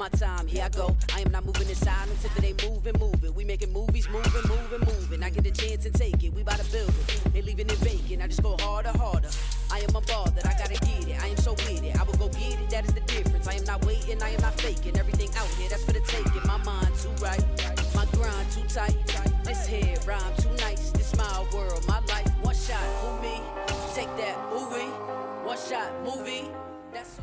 my time, here I go. I am not moving in silence if it ain't moving. We making movies, moving. I get a chance and take it, we bout to build it. They leaving it vacant, I just go harder. I am a ball that I gotta get it. I am so with it, I will go get it, that is the difference. I am not waiting, I am not faking. Everything out here, that's for the taking. My mind too right, my grind too tight. This here rhyme too nice, this my world, my life. One shot, who me? Take that, ooh-wee. One shot, movie. That's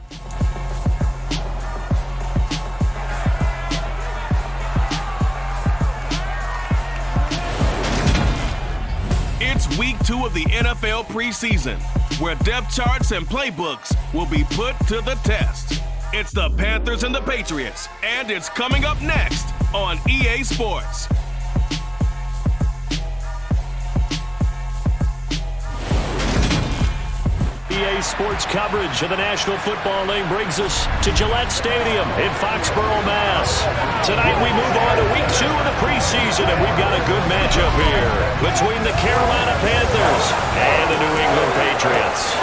It's week 2 of the NFL preseason, where depth charts and playbooks will be put to the test. It's the Panthers and the Patriots, and it's coming up next on EA Sports. EA Sports coverage of the National Football League brings us to Gillette Stadium in Foxborough, Mass. Tonight we move on to week 2 of the preseason, and we've got a good matchup here between the Carolina Panthers and the New England Patriots.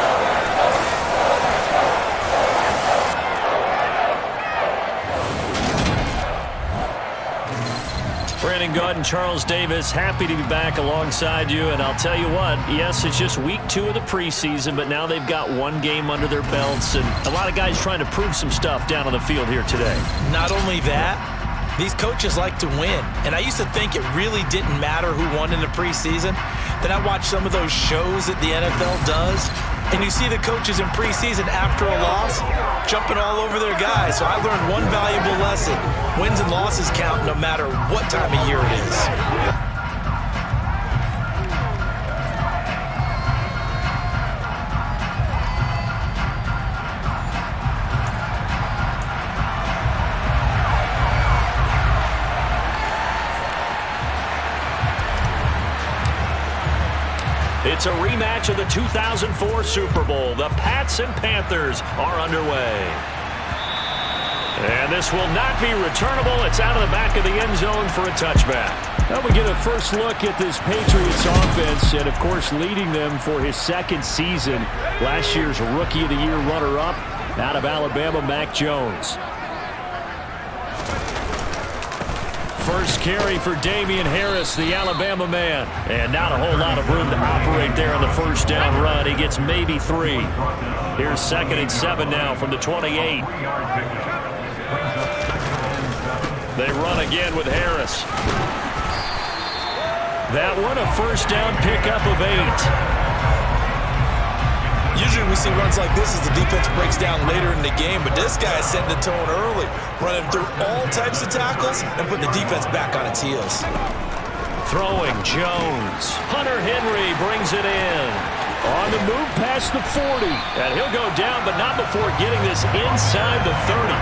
Brandon Gaud and Charles Davis, happy to be back alongside you. And I'll tell you what, yes, it's just week 2 of the preseason, but now they've got one game under their belts, and a lot of guys trying to prove some stuff down on the field here today. Not only that, these coaches like to win. And I used to think it really didn't matter who won in the preseason. Then I watched some of those shows that the NFL does, and you see the coaches in preseason after a loss jumping all over their guys. So I learned one valuable lesson. Wins and losses count no matter what time of year it is. It's a rematch of the 2004 Super Bowl. The Pats and Panthers are underway. And this will not be returnable. It's out of the back of the end zone for a touchback. Now we get a first look at this Patriots offense, and of course leading them for his second season. Last year's Rookie of the Year runner-up out of Alabama, Mac Jones. First carry for Damian Harris, the Alabama man. And not a whole lot of room to operate there on the first down run. He gets maybe 3. Here's 2nd and 7 now from the 28. They run again with Harris. That one, a first down pickup of 8. Usually we see runs like this as the defense breaks down later in the game, but this guy is setting the tone early, running through all types of tackles and putting the defense back on its heels. Throwing Jones. Hunter Henry brings it in. On the move past the 40. And he'll go down, but not before getting this inside the 30.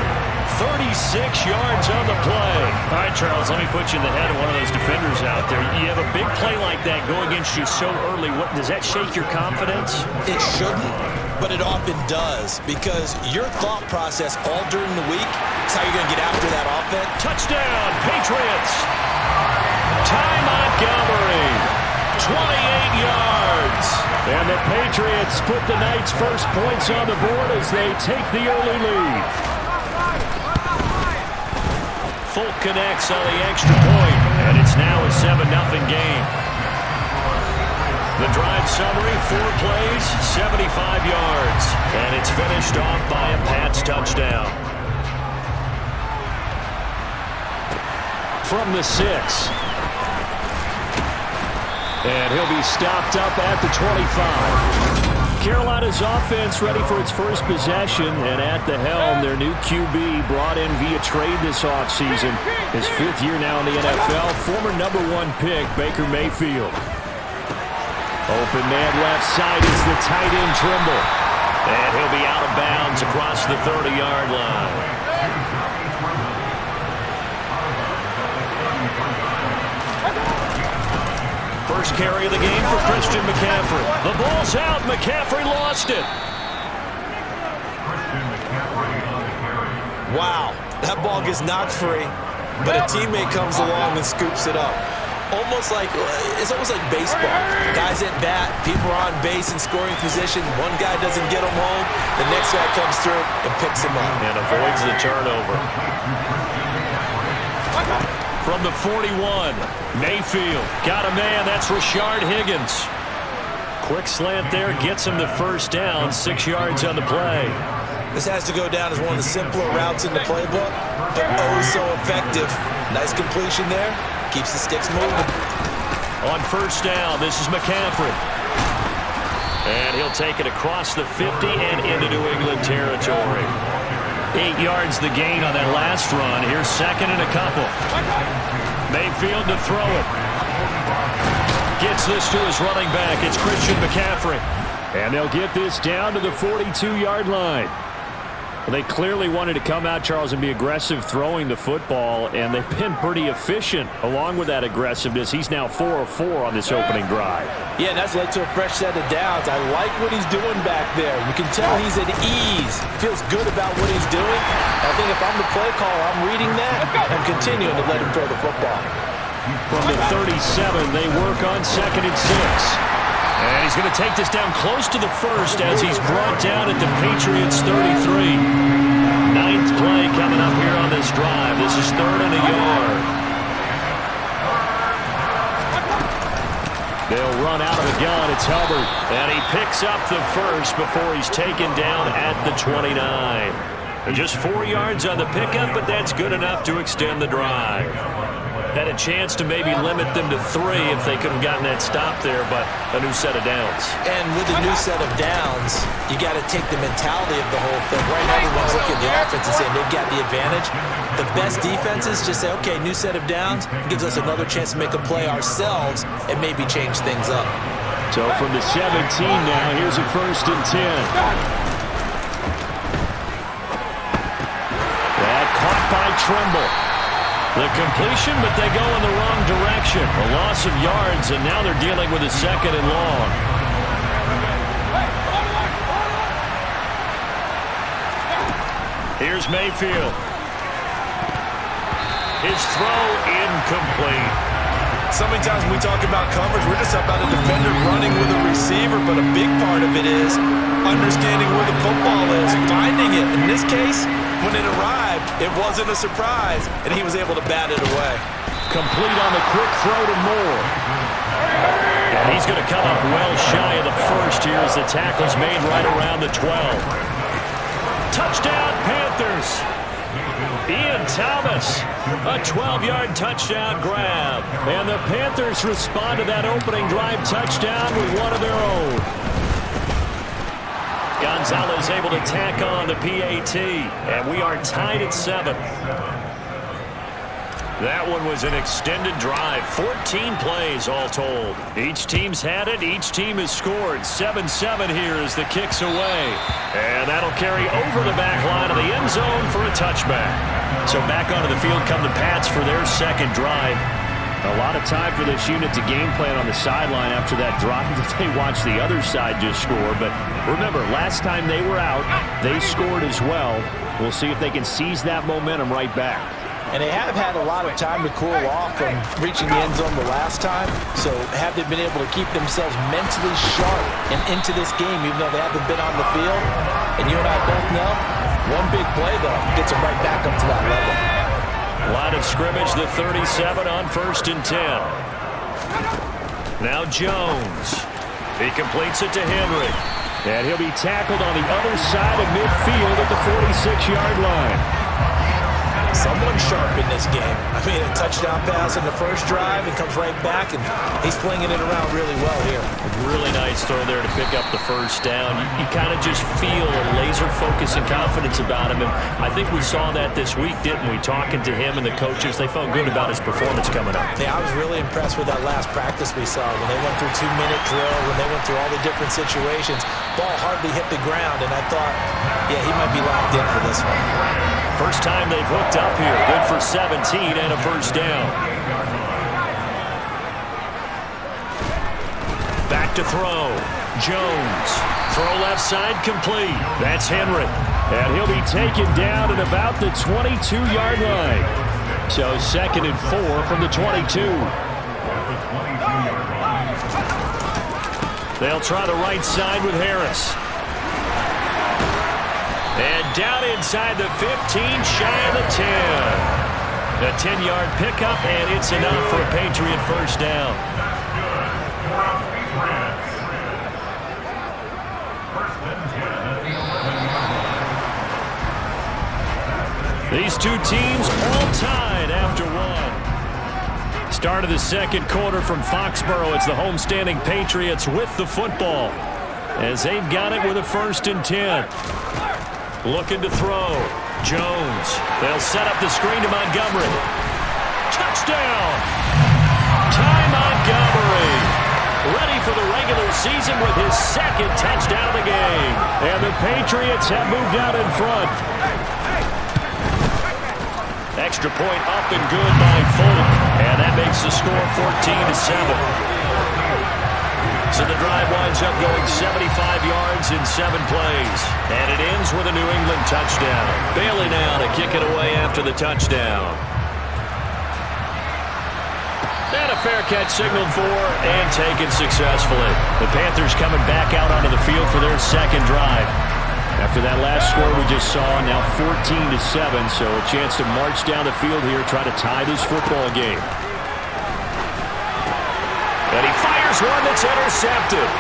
36 yards on the play. All right, Charles, let me put you in the head of one of those defenders out there. You have a big play like that go against you so early. Does that shake your confidence? It shouldn't, but it often does, because your thought process all during the week is how you're going to get after that offense. Touchdown, Patriots. Ty Montgomery, 28 yards. And the Patriots put the night's first points on the board as they take the early lead. Folk connects on the extra point, and it's now a 7-0 game. The drive summary, 4 plays, 75 yards, and it's finished off by a Pats touchdown. From the 6. And he'll be stopped up at the 25. Carolina's offense ready for its first possession, and at the helm, their new QB brought in via trade this offseason. His 5th year now in the NFL, former #1 pick, Baker Mayfield. Open man left side is the tight end Trimble. And he'll be out of bounds across the 30-yard line. First carry of the game for Christian McCaffrey. The ball's out. McCaffrey lost it. Wow, that ball gets knocked free, but a teammate comes along and scoops it up. almost like baseball. Guys at bat, people are on base in scoring position. One guy doesn't get him home. The next guy comes through and picks him up. And avoids the turnover. From the 41, Mayfield got a man. That's Rashard Higgins. Quick slant there, gets him the first down. 6 yards on the play. This has to go down as one of the simpler routes in the playbook, but oh so effective. Nice completion there. Keeps the sticks moving. On first down, this is McCaffrey. And he'll take it across the 50 and into New England territory. 8 yards the gain on that last run. Here's second and a couple. Mayfield to throw it. Gets this to his running back. It's Christian McCaffrey. And they'll get this down to the 42-yard line. Well, they clearly wanted to come out, Charles, and be aggressive throwing the football, and they've been pretty efficient along with that aggressiveness. He's now 4 of 4 on this opening drive. Yeah, and that's led to a fresh set of downs. I like what he's doing back there. You can tell he's at ease. Feels good about what he's doing. I think if I'm the play caller, I'm reading that and continuing to let him throw the football. From the 37, they work on 2nd and 6. And he's going to take this down close to the first as he's brought down at the Patriots' 33. 9th play coming up here on this drive. This is 3rd and a yard. They'll run out of the gun. It's Hubbard. And he picks up the first before he's taken down at the 29. And just 4 yards on the pickup, but that's good enough to extend the drive. Had a chance to maybe limit them to 3 if they could have gotten that stop there, but a new set of downs. And with a new set of downs, you got to take the mentality of the whole thing. Right now, everyone's looking at the offense and saying they've got the advantage. The best defenses just say, okay, new set of downs, gives us another chance to make a play ourselves and maybe change things up. So from the 17 now, here's a 1st and 10. That caught by Trimble. The completion, but they go in the wrong direction. A loss of yards, and now they're dealing with a 2nd and long. Here's Mayfield. His throw incomplete. So many times when we talk about coverage, we're just about a defender running with a receiver, but a big part of it is understanding where the football is, finding it. In this case, when it arrived, it wasn't a surprise, and he was able to bat it away. Complete on the quick throw to Moore. And he's going to come up well shy of the first here as the tackle's made right around the 12. Touchdown, Panthers. Ian Thomas, a 12-yard touchdown grab. And the Panthers respond to that opening drive touchdown with one of their own. Gonzalez able to tack on the PAT, and we are tied at 7. That one was an extended drive, 14 plays all told. Each team's had it, each team has scored. 7-7 here as the kick's away. And that'll carry over the back line of the end zone for a touchback. So back onto the field come the Pats for their second drive. A lot of time for this unit to game plan on the sideline after that drive that they watched the other side just score. But remember, last time they were out, they scored as well. We'll see if they can seize that momentum right back. And they have had a lot of time to cool off from reaching the end zone the last time. So have they been able to keep themselves mentally sharp and into this game, even though they haven't been on the field? And you and I both know, one big play, though, gets them right back up to that level. Line of scrimmage, the 37 on 1st and 10. Now Jones. He completes it to Henry. And he'll be tackled on the other side of midfield at the 46-yard line. Someone sharp in this game. I mean, a touchdown pass in the first drive and comes right back, and he's flinging it around really well here. Really nice throw there to pick up the first down. You kind of just feel a laser focus and confidence about him, and I think we saw that this week, didn't we? Talking to him and the coaches, they felt good about his performance coming up. Yeah, I was really impressed with that last practice we saw when they went through 2-minute drill, when they went through all the different situations. Ball hardly hit the ground, and I thought, yeah, he might be locked in for this one. First time they've hooked up here. Good for 17 and a first down. Back to throw. Jones. Throw left side complete. That's Henry. And he'll be taken down at about the 22-yard line. So 2nd and 4 from the 22. They'll try the right side with Harris. And down inside the 15, shy of the 10. A 10-yard pickup, and it's enough for a Patriot first down. These two teams all tied after one. Start of the second quarter from Foxborough. It's the homestanding Patriots with the football as they've got it with a 1st and 10. Looking to throw. Jones. They'll set up the screen to Montgomery. Touchdown! Ty Montgomery. Ready for the regular season with his 2nd touchdown of the game. And the Patriots have moved out in front. Extra point up and good by Folk. And that makes the score 14-7. So the drive winds up going 75 yards in 7 plays. And it ends with a New England touchdown. Bailey now to kick it away after the touchdown. And a fair catch signaled for and taken successfully. The Panthers coming back out onto the field for their 2nd drive. After that last score we just saw, now 14-7, so a chance to march down the field here, try to tie this football game. And he fires one that's intercepted.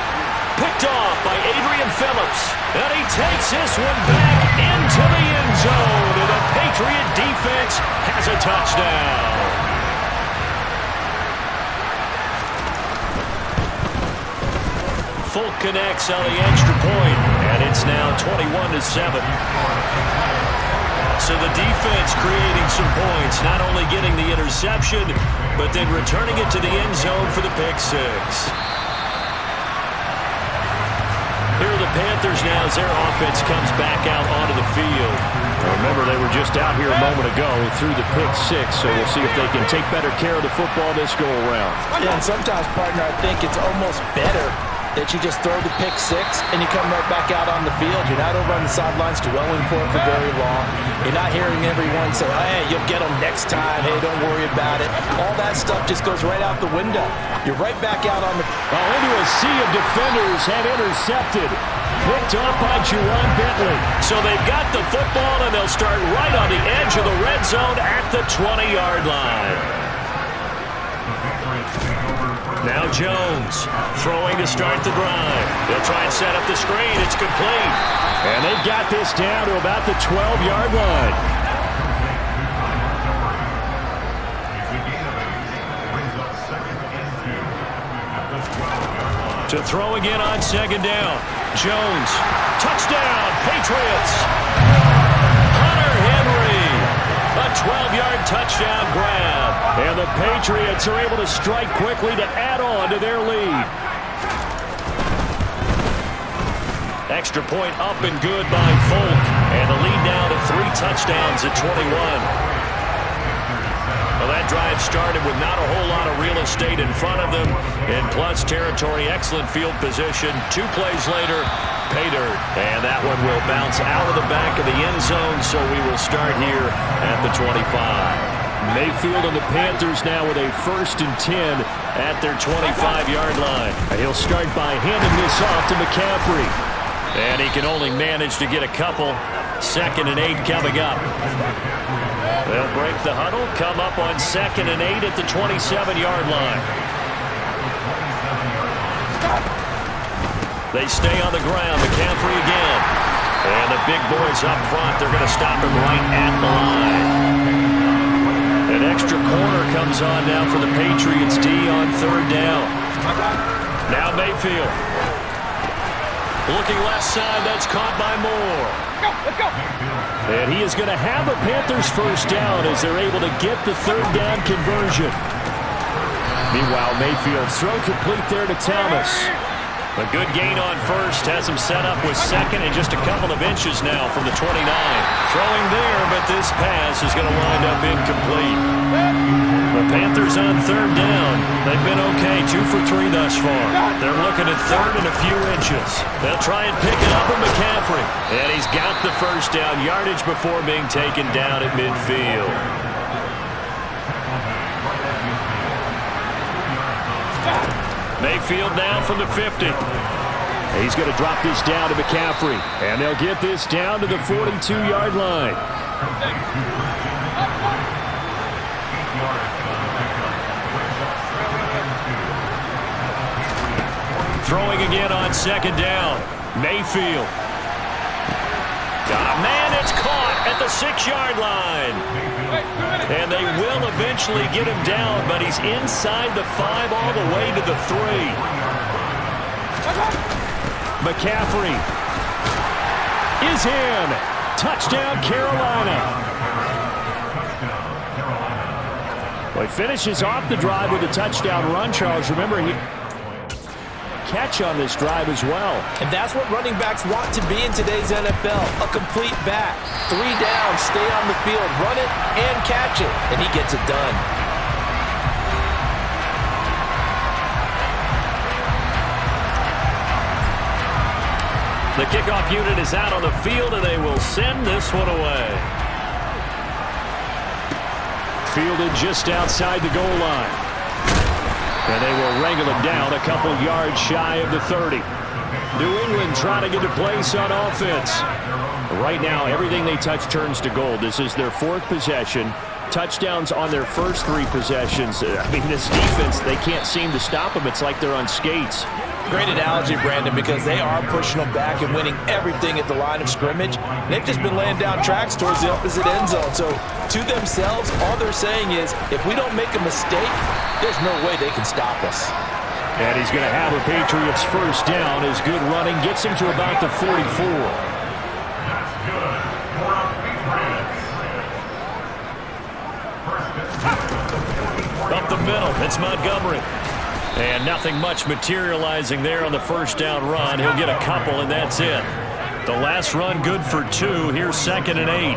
Picked off by Adrian Phillips. And he takes this one back into the end zone. And the Patriot defense has a touchdown. Folk connects on the extra point, and it's now 21-7. So the defense creating some points, not only getting the interception, but then returning it to the end zone for the pick 6. Here are the Panthers now as their offense comes back out onto the field. Remember, they were just out here a moment ago through the pick 6, so we'll see if they can take better care of the football this go-around. Yeah, and sometimes, partner, I think it's almost better that you just throw the pick 6 and you come right back out on the field. You're not over on the sidelines dwelling for it for very long. You're not hearing everyone say, hey, you'll get them next time. Hey, don't worry about it. All that stuff just goes right out the window. You're right back out on the... Into a sea of defenders and intercepted. Picked up by Juwan Bentley. So they've got the football and they'll start right on the edge of the red zone at the 20-yard line. Now Jones throwing to start the drive. They'll try and set up the screen. It's complete. And they've got this down to about the 12-yard line. To throw again on 2nd down. Jones. Touchdown, Patriots. Hunter Henry. A 12-yard touchdown grab. And the Patriots are able to strike quickly to add on to their lead. Extra point up and good by Folk. And the lead now to 3 touchdowns at 21. Well, that drive started with not a whole lot of real estate in front of them. In plus territory, excellent field position. 2 plays later, pay dirt. And that one will bounce out of the back of the end zone, so we will start here at the 25. Mayfield and the Panthers now with a 1st and 10 at their 25-yard line. He'll start by handing this off to McCaffrey. And he can only manage to get a couple. 2nd and 8 coming up. They'll break the huddle, come up on 2nd and 8 at the 27-yard line. They stay on the ground. McCaffrey again. And the big boys up front, they're going to stop him right at the line. An extra corner comes on now for the Patriots D on 3rd down. Now Mayfield. Looking left side, that's caught by Moore. Let's go. And he is going to have a Panthers first down as they're able to get the 3rd down conversion. Meanwhile, Mayfield throw complete there to Thomas. A good gain on 1st, has him set up with 2nd and just a couple of inches now from the 29. Throwing there, but this pass is going to wind up incomplete. The Panthers on 3rd down. They've been okay, 2 for 3 thus far. They're looking at 3rd and a few inches. They'll try and pick it up with McCaffrey. And he's got the first down, yardage before being taken down at midfield. Mayfield now from the 50. He's going to drop this down to McCaffrey. And they'll get this down to the 42-yard line. Throwing again on second down. Mayfield. Got a man that's caught at the 6-yard line. And they will eventually get him down, but he's inside the 5 all the way to the 3. McCaffrey is in. Touchdown, Carolina. Well, he finishes off the drive with a touchdown run, Charles. Remember, he catch on this drive as well. And that's what running backs want to be in today's NFL. A complete back. 3 down, stay on the field, run it and catch it. And he gets it done. The kickoff unit is out on the field, and they will send this one away. Fielded just outside the goal line. And they will wrangle him down a couple yards shy of the 30. New England trying to get a place on offense. Right now, everything they touch turns to gold. This is their 4th possession. Touchdowns on their first 3 possessions. I mean, this defense, they can't seem to stop them. It's like they're on skates. Great analogy, Brandon, because they are pushing them back and winning everything at the line of scrimmage. They've just been laying down tracks towards the opposite end zone. So to themselves, all they're saying is, if we don't make a mistake, there's no way they can stop us. And he's going to have a Patriots first down. His good running gets him to about the 44. Up the middle, it's Montgomery. And nothing much materializing there on the first down run. He'll get a couple, and that's it. The last run good for 2. Here's 2nd and 8.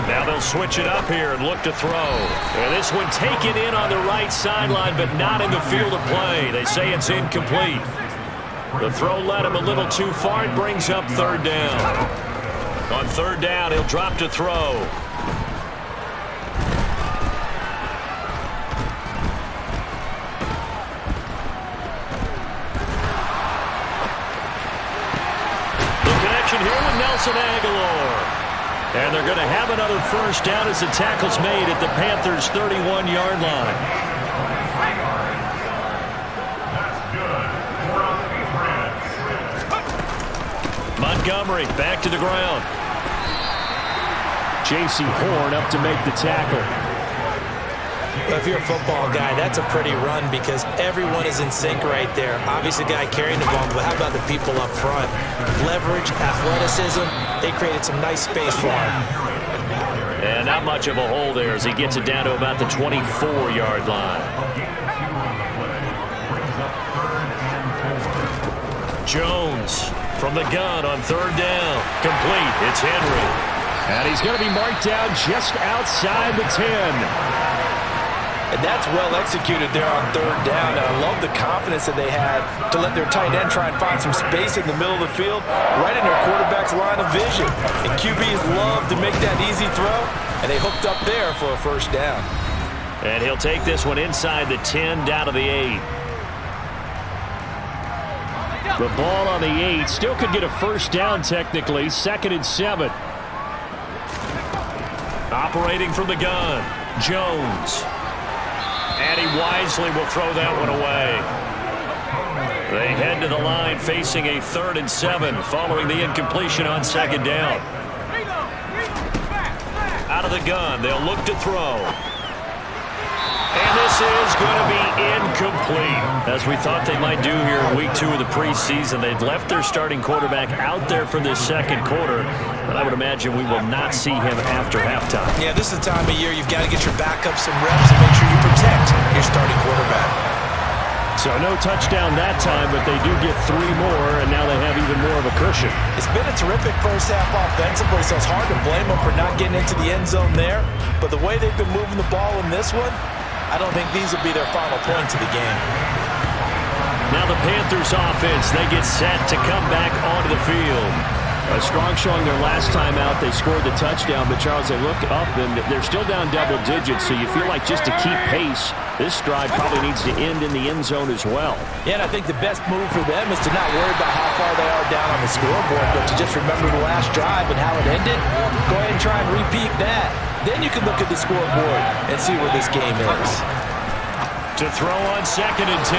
Now they'll switch it up here and look to throw. And this one taken in on the right sideline, but not in the field of play. They say it's incomplete. The throw led him a little too far. It brings up 3rd down. On 3rd down, he'll drop to throw. Here with Nelson Aguilar. And they're going to have another first down as the tackle's made at the Panthers' 31-yard line. Montgomery back to the ground. J.C. Horn up to make the tackle. Well, if you're a football guy, that's a pretty run because everyone is in sync right there. Obviously, the guy carrying the ball, but how about the people up front? Leverage, athleticism, they created some nice space for him. And not much of a hole there as he gets it down to about the 24-yard line. Jones from the gun on 3rd down. Complete. It's Henry. And he's going to be marked down just outside the 10. And that's well executed there on 3rd down. And I love the confidence that they had to let their tight end try and find some space in the middle of the field, right in their quarterback's line of vision. And QBs love to make that easy throw, and they hooked up there for a first down. And he'll take this one inside the 10, down to the 8. The ball on the 8. Still could get a first down technically. 2nd and 7. Operating from the gun, Jones. And he wisely will throw that one away. They head to the line facing a 3rd and 7 following the incompletion on 2nd down. Out of the gun, they'll look to throw. And this is going to be incomplete. As we thought they might do here in week 2 of the preseason, they'd left their starting quarterback out there for this 2nd quarter. But I would imagine we will not see him after halftime. Yeah, this is the time of year you've got to get your backup some reps and make sure you protect your starting quarterback. So no touchdown that time, but they do get 3 more, and now they have even more of a cushion. It's been a terrific first half offensively, so it's hard to blame them for not getting into the end zone there. But the way they've been moving the ball in this one, I don't think these will be their final points of the game. Now the Panthers offense, they get set to come back onto the field. A strong showing their last time out. They scored the touchdown, but Charles, they look up and they're still down double digits, so you feel like just to keep pace, this drive probably needs to end in the end zone as well. Yeah, and I think the best move for them is to not worry about how far they are down on the scoreboard, but to just remember the last drive and how it ended. Go ahead and try and repeat that. Then you can look at the scoreboard and see where this game is. To throw on 2nd and 10.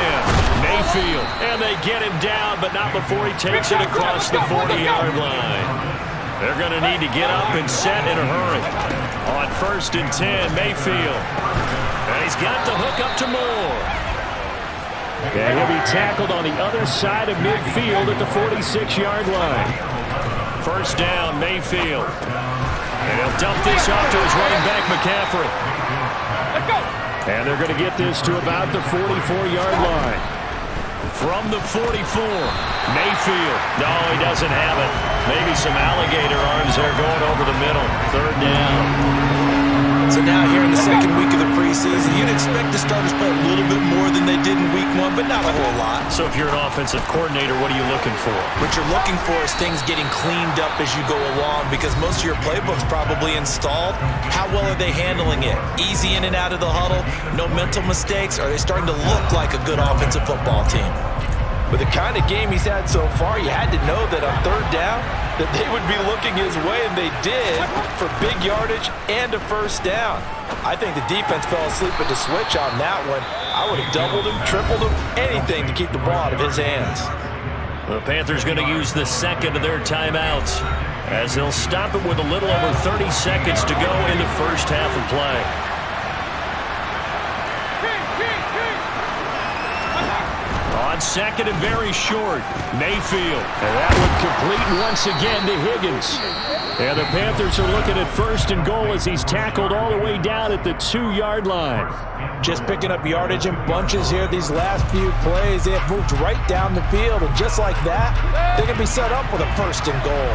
Mayfield. And they get him down, but not before he takes it across the 40-yard line. They're going to need to get up and set in a hurry. On 1st and 10, Mayfield. And he's got the hook up to Moore. And he'll be tackled on the other side of midfield at the 46-yard line. First down, Mayfield. And he'll dump this off to his running back, McCaffrey. Let's go. And they're going to get this to about the 44-yard line. From the 44, Mayfield. No, he doesn't have it. Maybe some alligator arms there going over the middle. 3rd down. So now here in the second week of the preseason, you'd expect the starters play a little bit more than they did in week 1, but not a whole lot. So if you're an offensive coordinator, what are you looking for? What you're looking for is things getting cleaned up as you go along, because most of your playbook's probably installed. How well are they handling it? Easy in and out of the huddle? No mental mistakes? Are they starting to look like a good offensive football team? With the kind of game he's had so far, you had to know that on 3rd down, that they would be looking his way, and they did, for big yardage and a 1st down. I think the defense fell asleep at the switch on that one. I would have doubled him, tripled him, anything to keep the ball out of his hands. The Panthers going to use the 2nd of their timeouts, as they'll stop it with a little over 30 seconds to go in the first half of play. On 2nd and very short, Mayfield. And that would complete once again to Higgins. And the Panthers are looking at 1st and goal as he's tackled all the way down at the 2-yard line. Just picking up yardage in bunches here these last few plays. They have moved right down the field, and just like that, they're going to be set up with a 1st and goal.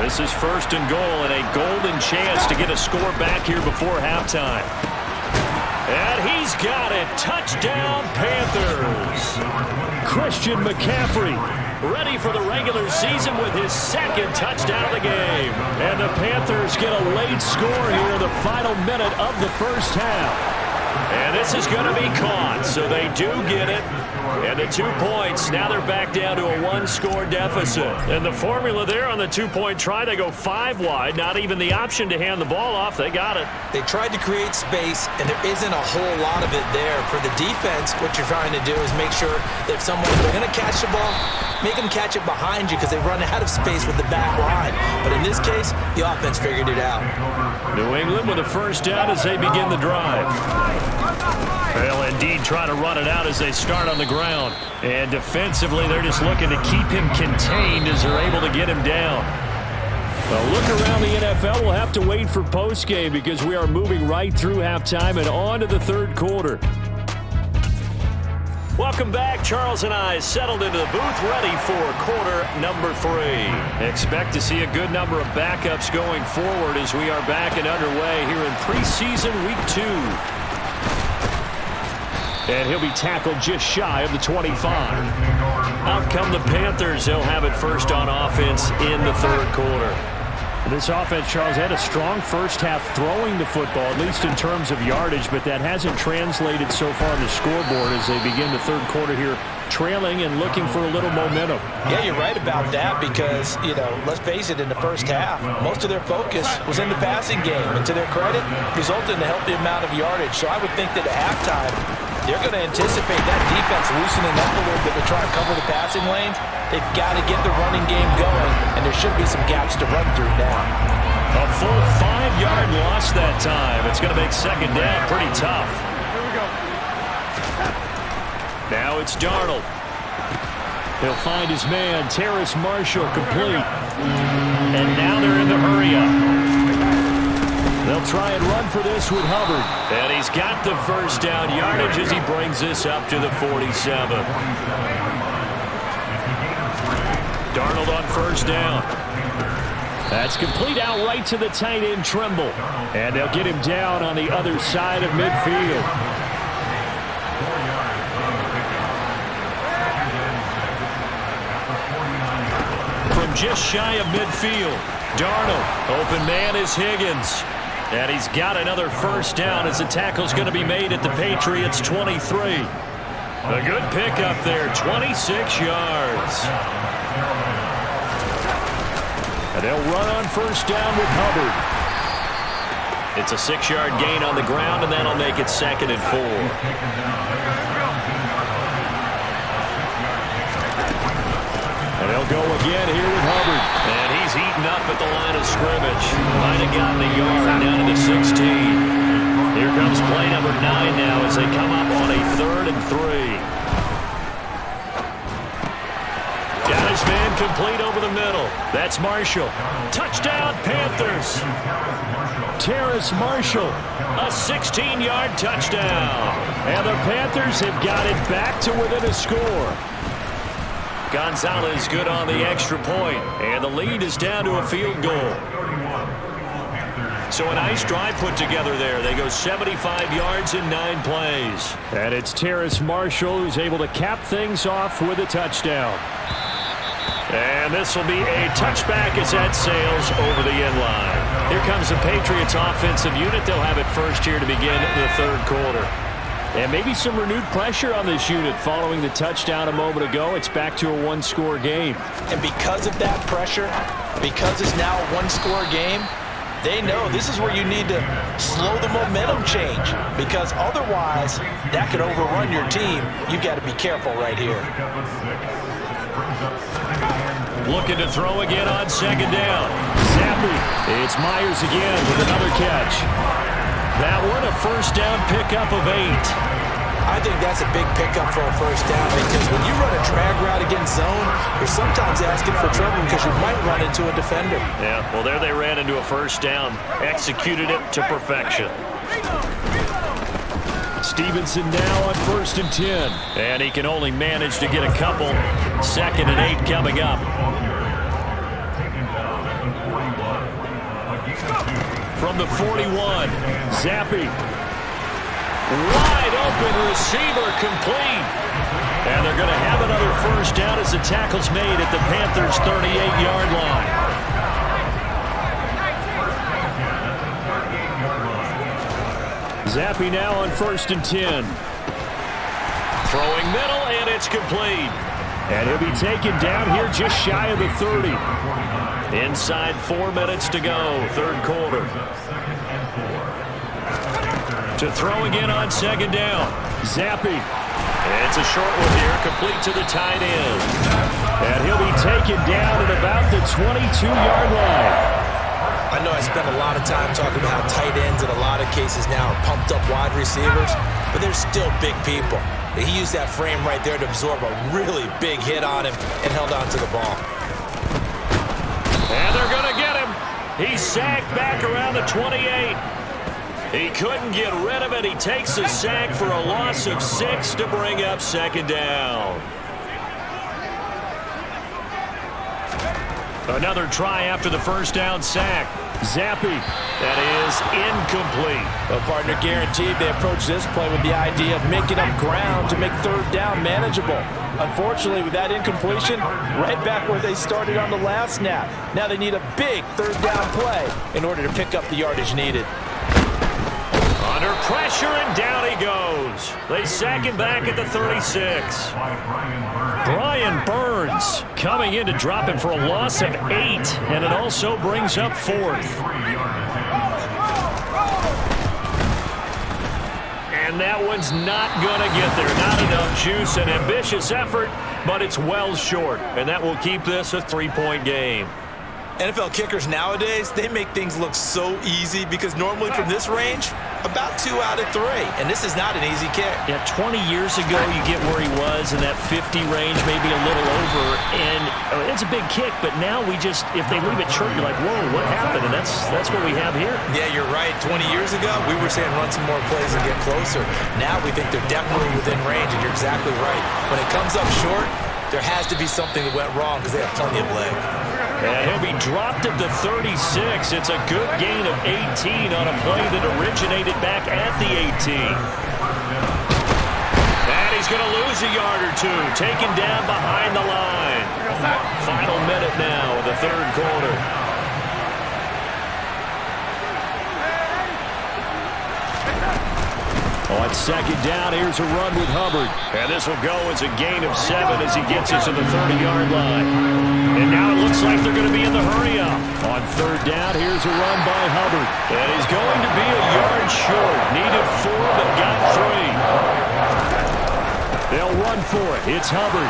This is 1st and goal and a golden chance to get a score back here before halftime. And he's got it. Touchdown, Panthers. Christian McCaffrey ready for the regular season with his 2nd touchdown of the game. And the Panthers get a late score here in the final minute of the first half. And this is going to be caught, so they do get it. And the 2 points, now they're back down to a 1-score deficit. And the formula there on the 2-point try, they go 5 wide. Not even the option to hand the ball off. They got it. They tried to create space, and there isn't a whole lot of it there. For the defense, what you're trying to do is make sure that if they're going to catch the ball, make them catch it behind you because they run out of space with the back line. But in this case, the offense figured it out. New England with a 1st down as they begin the drive. They'll indeed try to run it out as they start on the ground. And defensively, they're just looking to keep him contained as they're able to get him down. A look around the NFL, we'll have to wait for postgame because we are moving right through halftime and on to the 3rd quarter. Welcome back. Charles and I settled into the booth ready for quarter number 3. Expect to see a good number of backups going forward as we are back and underway here in preseason week 2. And he'll be tackled just shy of the 25. Out come the Panthers. They'll have it first on offense in the 3rd quarter. This offense, Charles, had a strong first half throwing the football, at least in terms of yardage, but that hasn't translated so far on the scoreboard as they begin the 3rd quarter here, trailing and looking for a little momentum. Yeah, you're right about that because, let's face it, in the first half, most of their focus was in the passing game, and to their credit, resulted in a healthy amount of yardage. So I would think that at halftime, they're going to anticipate that defense loosening up a little bit to try and cover the passing lanes. They've got to get the running game going, and there should be some gaps to run through now. A full 5-yard loss that time. It's going to make 2nd down pretty tough. Here we go. Now it's Darnold. He'll find his man, Terrace Marshall, complete. And now they're in the hurry-up. They'll try and run for this with Hubbard. And he's got the 1st down yardage as he brings this up to the 47. Darnold on 1st down. That's complete out right to the tight end, Trimble. And they'll get him down on the other side of midfield. From just shy of midfield. Darnold, open man is Higgins. And he's got another first down as the tackle's going to be made at the Patriots' 23. A good pickup there, 26 yards. And they'll run on first down with Hubbard. It's a 6-yard gain on the ground, and that'll make it 2nd and 4. And they'll go again here with Hubbard. And he's eaten up at the line of scrimmage. Might have gotten a yard down to the 16. Here comes play number 9 now as they come up on a 3rd and 3. Got his man complete over the middle. That's Marshall. Touchdown, Panthers. Terrace Marshall, a 16-yard touchdown. And the Panthers have got it back to within a score. Gonzalez good on the extra point, and the lead is down to a field goal. So a nice drive put together there. They go 75 yards in 9 plays. And it's Terrace Marshall who's able to cap things off with a touchdown. And this will be a touchback as that sails over the end line. Here comes the Patriots offensive unit. They'll have it first here to begin the 3rd quarter. And maybe some renewed pressure on this unit following the touchdown a moment ago. It's back to a 1-score game. And because of that pressure, because it's now a 1-score game, they know this is where you need to slow the momentum change, because otherwise that could overrun your team. You've got to be careful right here. Looking to throw again on 2nd down. Zappi. It's Myers again with another catch. That one a first down pickup of 8. I think that's a big pickup for a first down, because when you run a drag route against zone, you're sometimes asking for trouble because you might run into a defender. Yeah, well, there they ran into a first down. Executed it to perfection. Stevenson now on 1st and 10. And he can only manage to get a couple. 2nd and 8 coming up. From the 41, Zappi. Wide open receiver complete. And they're going to have another first down as the tackle's made at the Panthers' 38-yard line. Zappi now on 1st and 10. Throwing middle, and it's complete. And he'll be taken down here just shy of the 30. Inside 4 minutes to go, 3rd quarter. To throw again on 2nd down. Zappi. It's a short one here, complete to the tight end. And he'll be taken down at about the 22-yard line. I know I spent a lot of time talking about how tight ends in a lot of cases now are pumped up wide receivers, but they're still big people. He used that frame right there to absorb a really big hit on him and held on to the ball. And they're going to get him. He's sacked back around the 28. He couldn't get rid of it. He takes a sack for a loss of 6 to bring up 2nd down. Another try after the first down sack. Zappi. That is incomplete. Well, partner, guaranteed they approach this play with the idea of making up ground to make 3rd down manageable. Unfortunately, with that incompletion, right back where they started on the last snap. Now they need a big 3rd down play in order to pick up the yardage needed. Under pressure, and down he goes. They sack him back at the 36. Brian Burns coming in to drop him for a loss of 8, and it also brings up 4th. And that one's not going to get there. Not enough juice. An ambitious effort, but it's well short, and that will keep this a 3-point game. NFL kickers nowadays, they make things look so easy because normally from this range, about 2 out of 3. And this is not an easy kick. Yeah, 20 years ago, you get where he was in that 50 range, maybe a little over. And it's a big kick, but now we just, if they leave it short, you're like, whoa, what happened? And that's what we have here. Yeah, you're right. 20 years ago, we were saying run some more plays and get closer. Now we think they're definitely within range, and you're exactly right. When it comes up short, there has to be something that went wrong because they have plenty of leg. And he'll be dropped at the 36. It's a good gain of 18 on a play that originated back at the 18. And he's going to lose a yard or 2, taken down behind the line. Final minute now of the third quarter. On second down, here's a run with Hubbard. And this will go as a gain of 7 as he gets us to the 30-yard line. And now it looks like they're going to be in the hurry-up. On third down, here's a run by Hubbard. And he's going to be a yard short. Needed 4, but got 3. They'll run for it. It's Hubbard.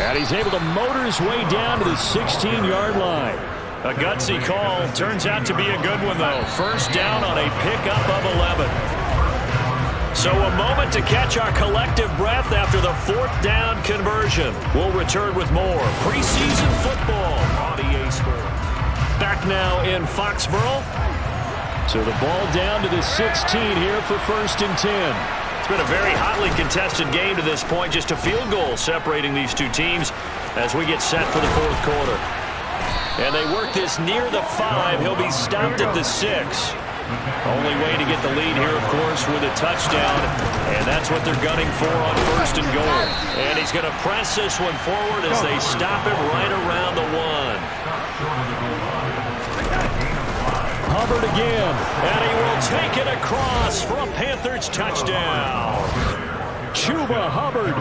And he's able to motor his way down to the 16-yard line. A gutsy call. Turns out to be a good one, though. First down on a pickup of 11. So a moment to catch our collective breath after the fourth down conversion. We'll return with more preseason football on EA Sports. Back now in Foxborough. So the ball down to the 16 here for 1st and 10. It's been a very hotly contested game to this point. Just a field goal separating these two teams as we get set for the fourth quarter. And they work this near the 5. He'll be stopped at the 6. Only way to get the lead here, of course, with a touchdown. And that's what they're gunning for on 1st and goal. And he's going to press this one forward as they stop him right around the 1. Hubbard again. And he will take it across for a Panthers touchdown. Chuba Hubbard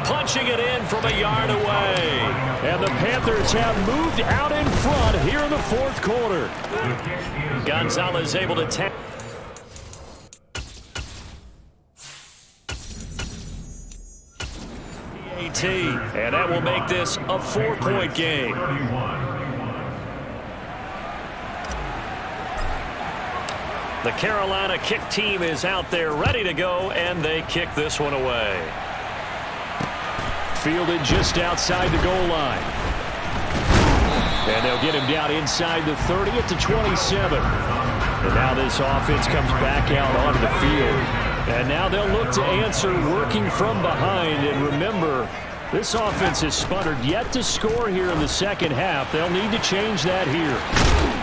punching it in from a yard away. And the Panthers have moved out in front here in the fourth quarter. Gonzalez able to tap. And that will make this a 4-point game. The Carolina kick team is out there ready to go, and they kick this one away. Fielded just outside the goal line. And they'll get him down inside the 30 at the 27. And now this offense comes back out onto the field. And now they'll look to answer working from behind. And remember, this offense has sputtered yet to score here in the second half. They'll need to change that here.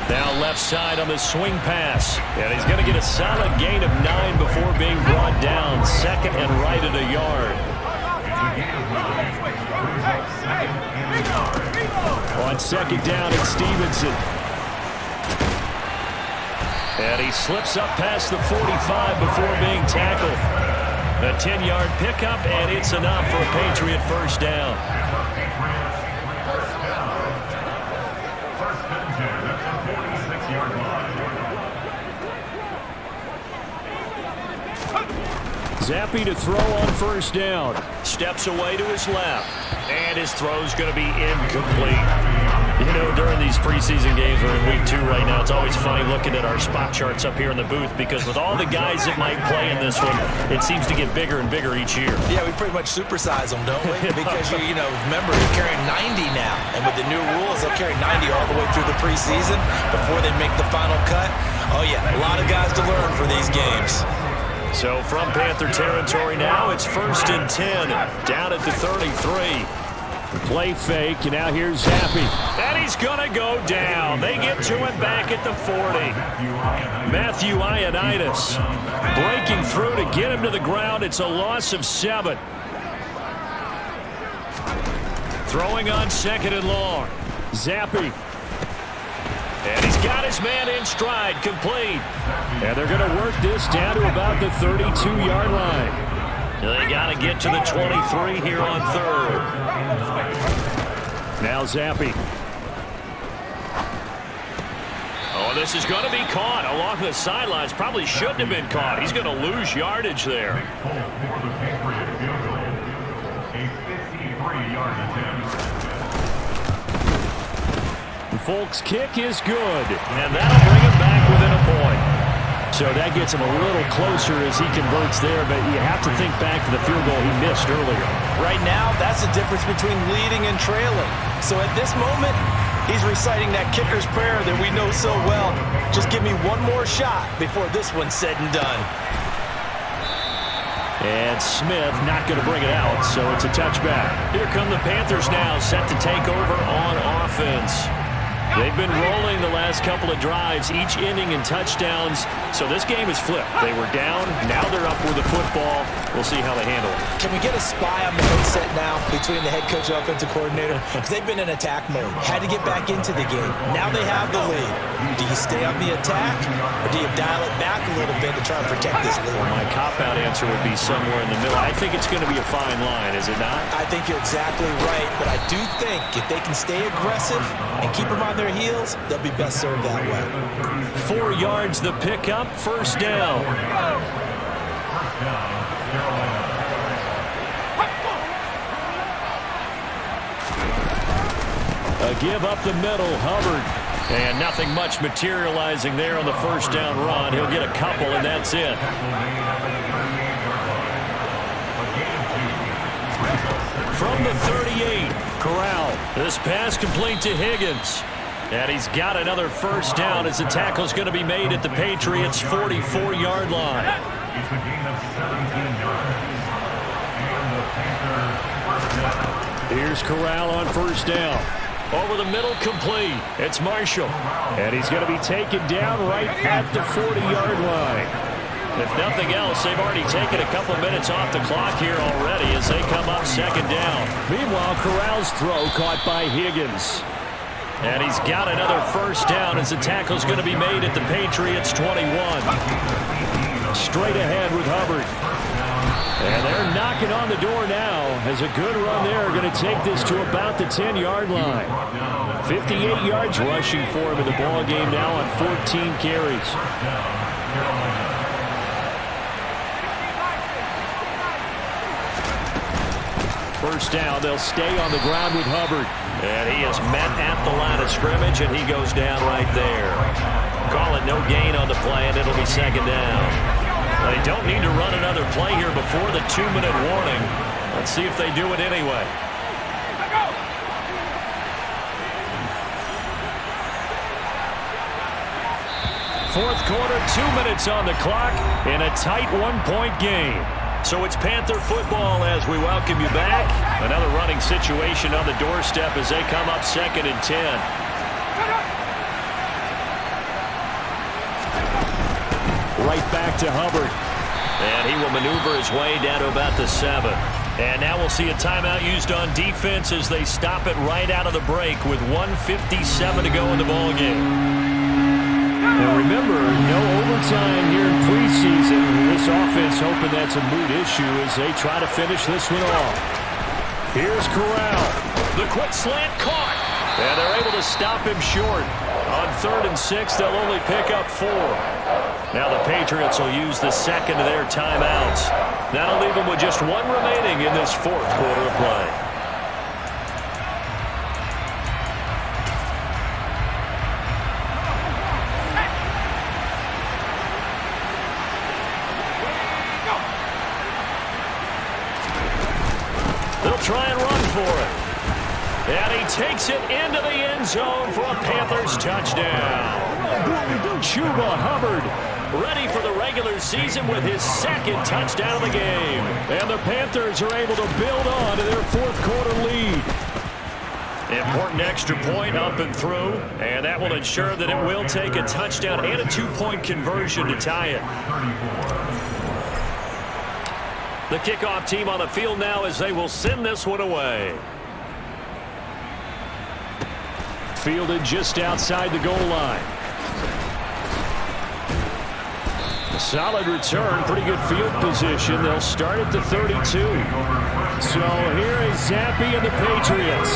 Now left side on the swing pass. And he's going to get a solid gain of 9 before being brought down. Second and right at a yard. On second down, it's Stevenson. And he slips up past the 45 before being tackled. A 10-yard pickup, and it's enough for a Patriot first down. Zappe to throw on first down. Steps away to his left. And his throw's going to be incomplete. You know, during these preseason games, we're in week 2 right now, it's always funny looking at our spot charts up here in the booth because with all the guys that might play in this one, it seems to get bigger and bigger each year. Yeah, we pretty much supersize them, don't we? Because, you know, remember, they're carrying 90 now. And with the new rules, they'll carry 90 all the way through the preseason before they make the final cut. Oh, yeah, a lot of guys to learn for these games. So from Panther territory now, it's 1st and 10, down at the 33. Play fake, and now here's Zappe. And he's going to go down. They get to him back at the 40. Matthew Ioannidis breaking through to get him to the ground. It's a loss of 7. Throwing on second and long. Zappe. And he's got his man in stride, complete. And they're going to work this down to about the 32-yard line. They got to get to the 23 here on third. Now Zappe. Oh, this is going to be caught along the sidelines. Probably shouldn't have been caught. He's going to lose yardage there. Folk's kick is good. And that'll bring him back within a point. So that gets him a little closer as he converts there, but you have to think back to the field goal he missed earlier. Right now, that's the difference between leading and trailing. So at this moment, he's reciting that kicker's prayer that we know so well. Just give me one more shot before this one's said and done. And Smith not going to bring it out, so it's a touchback. Here come the Panthers now, set to take over on offense. They've been rolling the last couple of drives, each inning in touchdowns. So this game is flipped. They were down. Now they're up with the football. We'll see how they handle it. Can we get a spy on the headset now between the head coach and offensive coordinator? Because they've been in attack mode. Had to get back into the game. Now they have the lead. Do you stay on the attack, or do you dial it back a little bit to try and protect this lead? Well, my cop-out answer would be somewhere in the middle. I think it's going to be a fine line, is it not? I think you're exactly right, but I do think if they can stay aggressive and keep them on their heels, they'll be best served that way. 4 yards the pickup, first down. A give up the middle, Hubbard. And nothing much materializing there on the first down run. He'll get a couple, and that's it. From the 38, Corral. This pass complete to Higgins. And he's got another first down as the tackle's going to be made at the Patriots' 44-yard line. Here's Corral on first down. Over the middle, complete. It's Marshall. And he's going to be taken down right at the 40-yard line. If nothing else, they've already taken a couple minutes off the clock here already as they come up second down. Meanwhile, Corral's throw caught by Higgins. And he's got another first down as the tackle's going to be made at the Patriots' 21. Straight ahead with Hubbard. And they're knocking on the door now as a good run there going to take this to about the 10-yard line. 58 yards rushing for him in the ball game now on 14 carries. First down, they'll stay on the ground with Hubbard. And he is met at the line of scrimmage, and he goes down right there. Call it no gain on the play, and it'll be second down. They don't need to run another play here before the 2-minute warning. Let's see if they do it anyway. Fourth quarter, 2 minutes on the clock in a tight 1-point game. So it's Panther football as we welcome you back. Another running situation on the doorstep as they come up second and 10. Right back to Hubbard. And he will maneuver his way down to about the 7. And now we'll see a timeout used on defense as they stop it right out of the break with 1:57 to go in the ball game. Now remember, no overtime here in preseason. This offense hoping that's a moot issue as they try to finish this one off. Here's Corral. The quick slant caught. And they're able to stop him short. On 3rd and 6, they'll only pick up 4. Now the Patriots will use the second of their timeouts. That'll leave them with just 1 remaining in this 4th quarter of play. They'll try and run for it. And he takes it into the end zone for a Panthers touchdown. Chuba Hubbard ready for the regular season with his 2nd touchdown of the game. And the Panthers are able to build on to their 4th quarter lead. Important extra point up and through, and that will ensure that it will take a touchdown and a 2-point conversion to tie it. The kickoff team on the field now as they will send this one away. Fielded just outside the goal line. Solid return, pretty good field position. They'll start at the 32. So here is Zappi and the Patriots.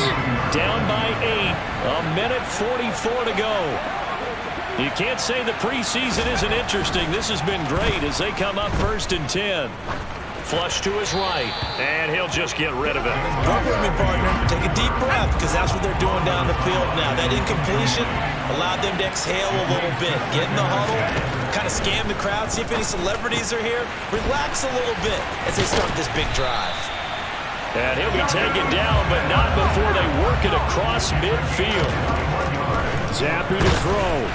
Down by 8. 1:44 to go. You can't say the preseason isn't interesting. This has been great as they come up 1st and 10. Flush to his right, and he'll just get rid of it. Work with me, partner. Take a deep breath, because that's what they're doing down the field now. That incompletion allowed them to exhale a little bit. Get in the huddle, kind of scan the crowd, see if any celebrities are here. Relax a little bit as they start this big drive. And he'll be taken down, but not before they work it across midfield. Zappi to throw.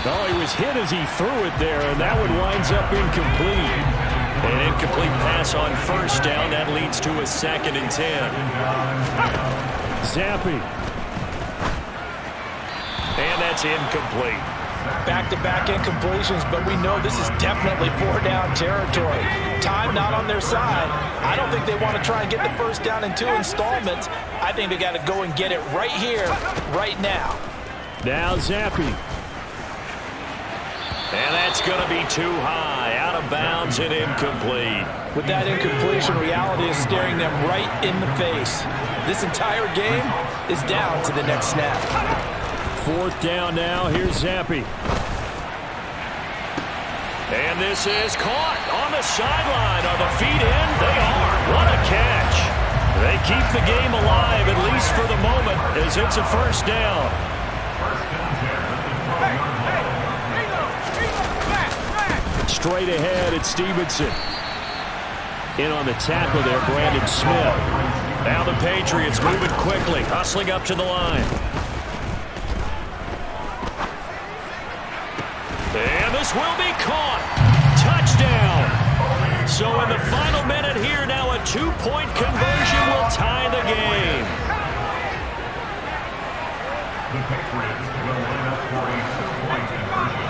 Oh, he was hit as he threw it there, and that one winds up incomplete. An incomplete pass on 1st down. That leads to a 2nd and 10. Zappi. And that's incomplete. Back-to-back incompletions, but we know this is definitely 4-down territory. Time not on their side. I don't think they want to try and get the first down in 2 installments. I think they got to go and get it right here, right now. Now Zappi. And that's going to be too high, out of bounds and incomplete. With that incompletion, reality is staring them right in the face. This entire game is down to the next snap. 4th down now. Here's Zappi. And this is caught on the sideline. Are the feet in? They are. What a catch. They keep the game alive, at least for the moment, as it's a first down. Straight ahead, it's Stevenson. In on the tackle there, Brandon Smith. Now the Patriots moving quickly, hustling up to the line. And this will be caught. Touchdown. So in the final minute here, now a 2-point conversion will tie the game. The Patriots will line up for a 2-point conversion.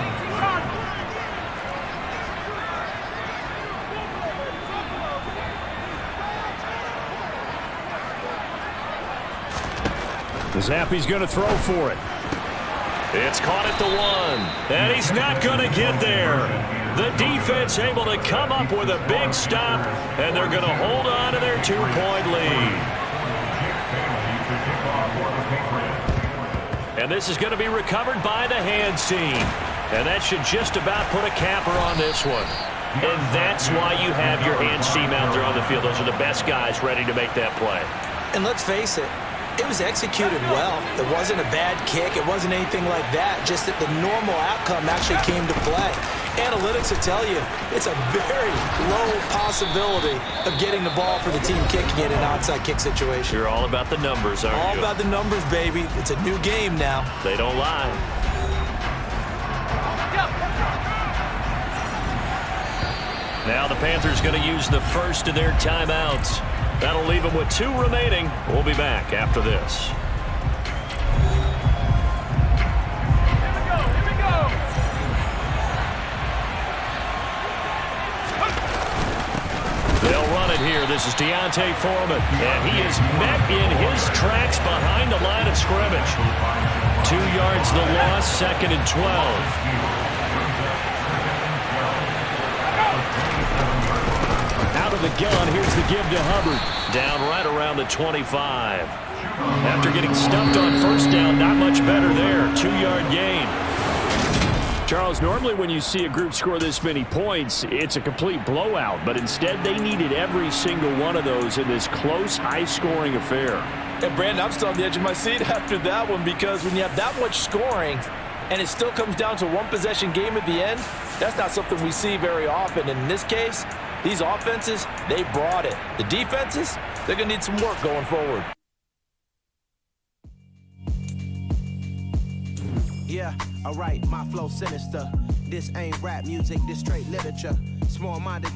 Zappi's going to throw for it. It's caught at the 1, and he's not going to get there. The defense able to come up with a big stop, and they're going to hold on to their 2-point lead. And this is going to be recovered by the hands team. And that should just about put a capper on this one. And that's why you have your hands team out there on the field. Those are the best guys ready to make that play. And let's face it, it was executed well. It wasn't a bad kick. It wasn't anything like that. Just that the normal outcome actually came to play. Analytics will tell you it's a very low possibility of getting the ball for the team kicking it in an onside kick situation. You're all about the numbers, aren't you? All about the numbers, baby. It's a new game now. They don't lie. Now the Panthers going to use the first of their timeouts. That'll leave them with 2 remaining. We'll be back after this. They'll run it here. This is Deontay Foreman, and he is met in his tracks behind the line of scrimmage. 2 yards the loss, 2nd and 12. The gun, here's the give to Hubbard. Down right around the 25. After getting stuffed on first down, not much better there. 2-yard gain. Charles, normally when you see a group score this many points, it's a complete blowout. But instead, they needed every single one of those in this close, high-scoring affair. And, Brandon, I'm still on the edge of my seat after that one because when you have that much scoring and it still comes down to 1-possession game at the end, that's not something we see very often. And in this case, these offenses, they brought it. The defenses, they're going to need some work going forward. Yeah, alright, my flow sinister. This ain't rap music, this straight literature. Small-minded.